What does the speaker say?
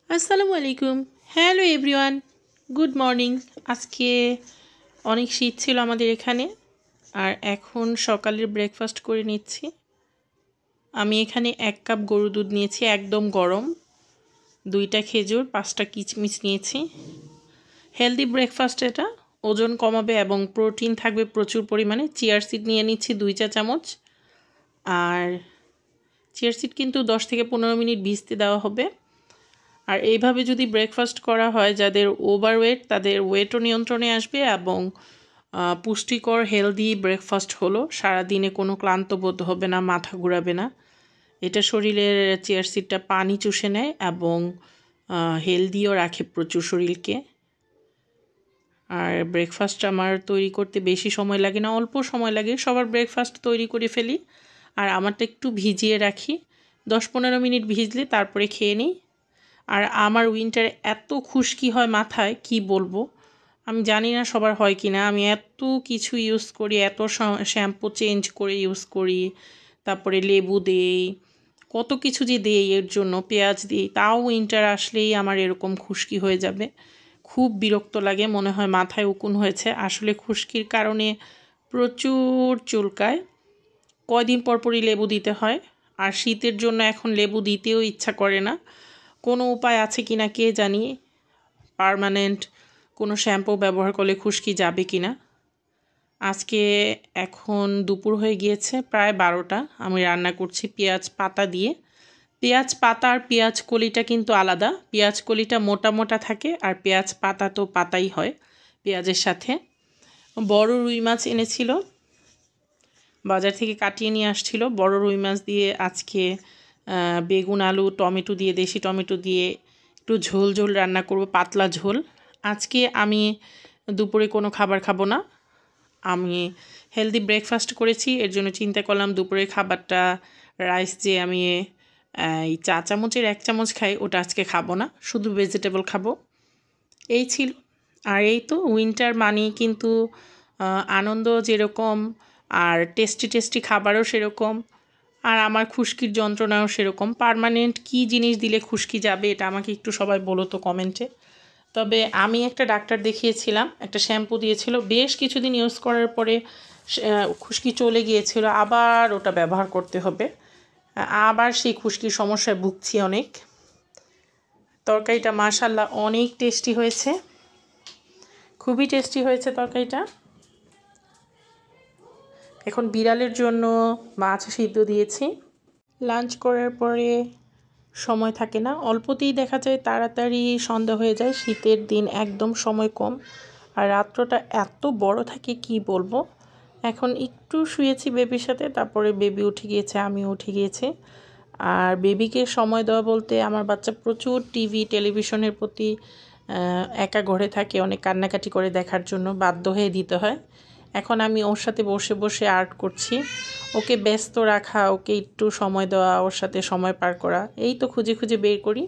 আসসালামু আলাইকুম। Hello everyone, good morning. আজকে অনেক শীত ছিল আমাদের এখানে, আর এখন সকালের ব্রেকফাস্ট করে নিচ্ছি। আমি এখানে 1 কাপ গরু দুধ নিয়েছি, একদম গরম, 2টা খেজুর, 5টা কিচমিচ নিয়েছি। হেলদি ব্রেকফাস্ট এটা, ওজন কমাবে এবং প্রোটিন থাকবে প্রচুর পরিমাণে। চিয়ার সিড নিয়ে নিচ্ছি 2 চা চামচ। আর চিয়ার সিড কিন্তু 10 থেকে 15 মিনিট ভিজতে দেওয়া হবে। আর এইভাবে যদি ব্রেকফাস্ট করা হয়, যাদের ওভারওয়েট তাদের ওয়েটও নিয়ন্ত্রণে আসবে এবং পুষ্টিকর হেলদি ব্রেকফাস্ট হলো। সারাদিনে কোনো ক্লান্ত বোধ হবে না, মাথা ঘুরাবে না। এটা শরীরের চিয়া সিডটা পানি চুষে নেয় এবং হেলদিও রাখে প্রচুর শরীরকে। আর ব্রেকফাস্ট আমার তৈরি করতে বেশি সময় লাগে না, অল্প সময় লাগে। সবার ব্রেকফাস্ট তৈরি করে ফেলি, আর আমারটা একটু ভিজিয়ে রাখি। 10-15 মিনিট ভিজলে তারপরে খেয়ে নিই। আর আমার উইন্টারে এত খুশকি হয় মাথায়, কি বলবো। আমি জানি না সবার হয় কি না। আমি এত কিছু ইউজ করি, এত শ্যাম্পু চেঞ্জ করে ইউজ করি, তারপরে লেবু দেই, কত কিছু যে দেই এর জন্য, পেঁয়াজ দিই, তাও উইন্টার আসলেই আমার এরকম খুশকি হয়ে যাবে। খুব বিরক্ত লাগে, মনে হয় মাথায় উকুন হয়েছে। আসলে খুশকির কারণে প্রচুর চুলকায়, কয়দিন পরপরই লেবু দিতে হয়। আর শীতের জন্য এখন লেবু দিতেও ইচ্ছা করে না। কোনো উপায় আছে কি না কে জানি, পার্মানেন্ট কোনো শ্যাম্পু ব্যবহার করলে খুশকি যাবে কি না। আজকে এখন দুপুর হয়ে গিয়েছে, প্রায় 12টা। আমি রান্না করছি পেঁয়াজ পাতা দিয়ে। পেঁয়াজ পাতা আর পেঁয়াজ কলিটা কিন্তু আলাদা। পেঁয়াজ কলিটা মোটা মোটা থাকে, আর পেঁয়াজ পাতা তো পাতাই হয় পেঁয়াজের সাথে। বড় রুই মাছ এনেছিল, বাজার থেকে কাটিয়ে নিয়ে আসছিল। বড় রুই মাছ দিয়ে আজকে বেগুন আলু টমেটো দিয়ে, দেশি টমেটো দিয়ে একটু ঝোল ঝোল রান্না করব, পাতলা ঝোল। আজকে আমি দুপুরে কোনো খাবার খাবো না। আমি হেলদি ব্রেকফাস্ট করেছি, এর জন্য চিন্তা করলাম দুপুরের খাবারটা, রাইস যে আমি এই চা চামচের 1 চামচ খাই, ওটা আজকে খাবো না, শুধু ভেজিটেবল খাবো। এই ছিল। আর এই তো উইন্টার মানেই কিন্তু আনন্দ যেরকম, আর টেস্টি টেস্টি খাবারও সেরকম, আর আমার খুশকির যন্ত্রণাও সেরকম। পার্মানেন্ট কী জিনিস দিলে খুশকি যাবে, এটা আমাকে একটু সবাই বলো তো কমেন্টে। তবে আমি একটা ডাক্তার দেখিয়েছিলাম, একটা শ্যাম্পু দিয়েছিল, বেশ কিছুদিন ইউজ করার পরে খুশকি চলে গিয়েছিল, আবার ওটা ব্যবহার করতে হবে। আবার সেই খুশকির সমস্যায় ভুগছি অনেক। তরকারিটা মাশাআল্লাহ অনেক টেস্টি হয়েছে, খুবই টেস্টি হয়েছে তরকারিটা। এখন বিড়ালের জন্য মাছ সিদ্ধ দিয়েছি। লাঞ্চ করার পরে সময় থাকে না, অল্পতেই দেখা যায় তাড়াতাড়ি সন্ধ্যা হয়ে যায়। শীতের দিন একদম সময় কম, আর রাত্রটা এত বড় থাকে কি বলবো। এখন একটু শুয়েছি বেবির সাথে, তারপরে বেবি উঠে গিয়েছে, আমিও উঠে গিয়েছি। আর বেবিকে সময় দেওয়া বলতে, আমার বাচ্চা প্রচুর টিভি টেলিভিশনের প্রতি একা ঘরে থাকে, অনেক কান্নাকাটি করে, দেখার জন্য বাধ্য হয়ে দিতে হয়। এখন আমি ওর সাথে বসে বসে আর্ট করছি, ওকে ব্যস্ত রাখা, ওকে একটু সময় দেওয়া, ওর সাথে সময় পার করা, এই তো খুঁজে খুঁজে বের করি।